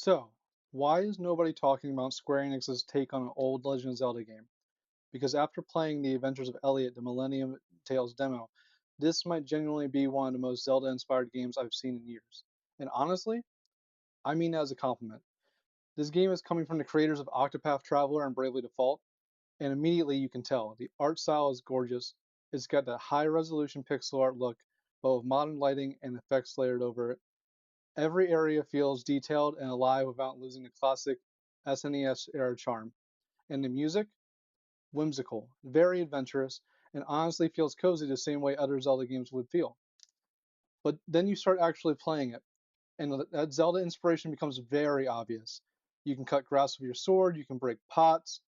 So, why is nobody talking about Square Enix's take on an old Legend of Zelda game? Because after playing the Adventures of Elliot, the Millennium Tales demo, this might genuinely be one of the most Zelda-inspired games I've seen in years. And honestly, I mean that as a compliment. This game is coming from the creators of Octopath Traveler and Bravely Default, and immediately you can tell the art style is gorgeous. It's got that high-resolution pixel art look, but with modern lighting and effects layered over it. Every area feels detailed and alive without losing the classic SNES era charm. And the music? Whimsical, very adventurous, and honestly feels cozy the same way other Zelda games would feel. But then you start actually playing it, and that Zelda inspiration becomes very obvious. You can cut grass with your sword, you can break pots.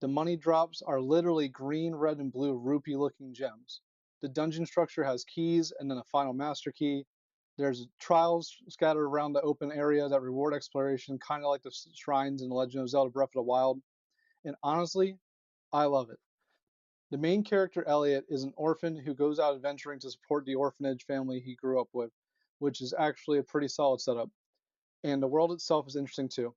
The money drops are literally green, red, and blue rupee looking gems. The dungeon structure has keys and then a final master key. There's trials scattered around the open area that reward exploration, kind of like the shrines in The Legend of Zelda Breath of the Wild. And honestly, I love it. The main character, Elliot, is an orphan who goes out adventuring to support the orphanage family he grew up with, which is actually a pretty solid setup. And the world itself is interesting too.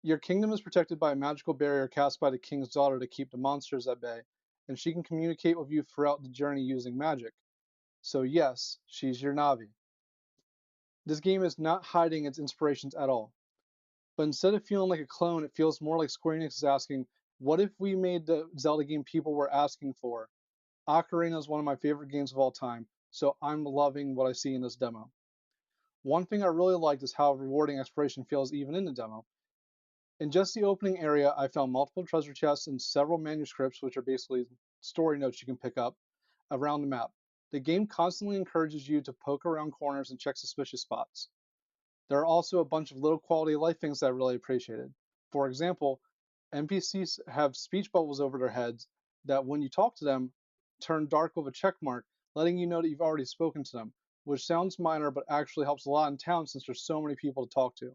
Your kingdom is protected by a magical barrier cast by the king's daughter to keep the monsters at bay, and she can communicate with you throughout the journey using magic. So yes, she's your Navi. This game is not hiding its inspirations at all. But instead of feeling like a clone, it feels more like Square Enix is asking, what if we made the Zelda game people were asking for? Ocarina is one of my favorite games of all time, so I'm loving what I see in this demo. One thing I really liked is how rewarding exploration feels even in the demo. In just the opening area, I found multiple treasure chests and several manuscripts, which are basically story notes you can pick up, around the map. The game constantly encourages you to poke around corners and check suspicious spots. There are also a bunch of little quality of life things that I really appreciated. For example, NPCs have speech bubbles over their heads that when you talk to them, turn dark with a check mark, letting you know that you've already spoken to them, which sounds minor but actually helps a lot in town since there's so many people to talk to.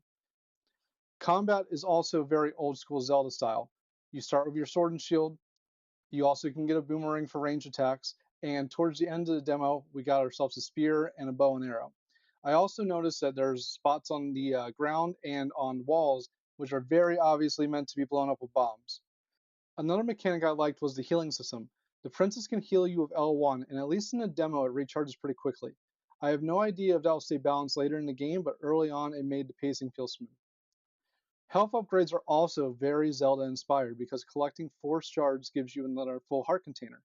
Combat is also very old school Zelda style. You start with your sword and shield. You also can get a boomerang for range attacks, and towards the end of the demo, we got ourselves a spear and a bow and arrow. I also noticed that there's spots on the ground and on walls which are very obviously meant to be blown up with bombs. Another mechanic I liked was the healing system. The princess can heal you with L1, and at least in the demo it recharges pretty quickly. I have no idea if that will stay balanced later in the game, but early on it made the pacing feel smooth. Health upgrades are also very Zelda inspired because collecting 4 shards gives you another full heart container.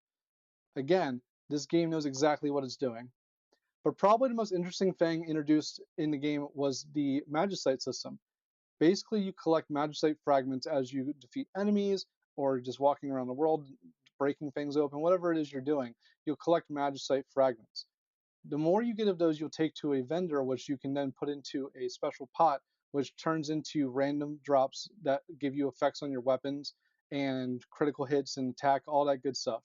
Again, this game knows exactly what it's doing. But probably the most interesting thing introduced in the game was the Magicite system. Basically, you collect Magicite fragments as you defeat enemies or just walking around the world, breaking things open, whatever it is you're doing, you'll collect Magicite fragments. The more you get of those, you'll take to a vendor, which you can then put into a special pot, which turns into random drops that give you effects on your weapons and critical hits and attack, all that good stuff.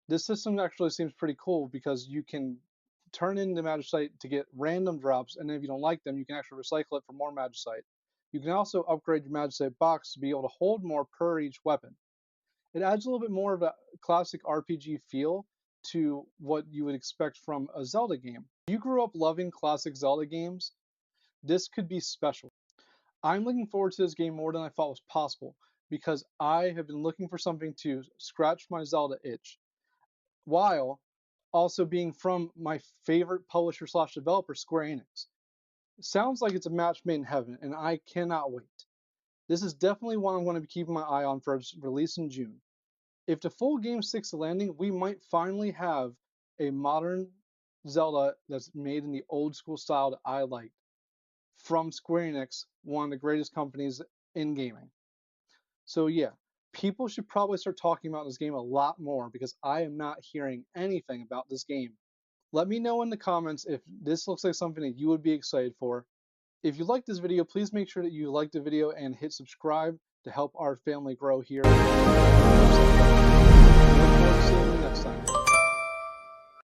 This system actually seems pretty cool because you can turn in the Magicite to get random drops, and then if you don't like them, you can actually recycle it for more Magicite. You can also upgrade your Magicite box to be able to hold more per each weapon. It adds a little bit more of a classic RPG feel to what you would expect from a Zelda game. If you grew up loving classic Zelda games, this could be special. I'm looking forward to this game more than I thought was possible because I have been looking for something to scratch my Zelda itch, while also being from my favorite publisher slash developer, Square Enix. Sounds like it's a match made in heaven, and I cannot wait. This is definitely one I'm going to be keeping my eye on for its release in June. If the full game sticks to landing, we might finally have a modern Zelda that's made in the old school style that I like from Square Enix, one of the greatest companies in gaming. So yeah, people should probably start talking about this game a lot more because I am not hearing anything about this game. Let me know in the comments if this looks like something that you would be excited for. If you like this video, please make sure that you like the video and hit subscribe to help our family grow here. Look forward to seeing you next time.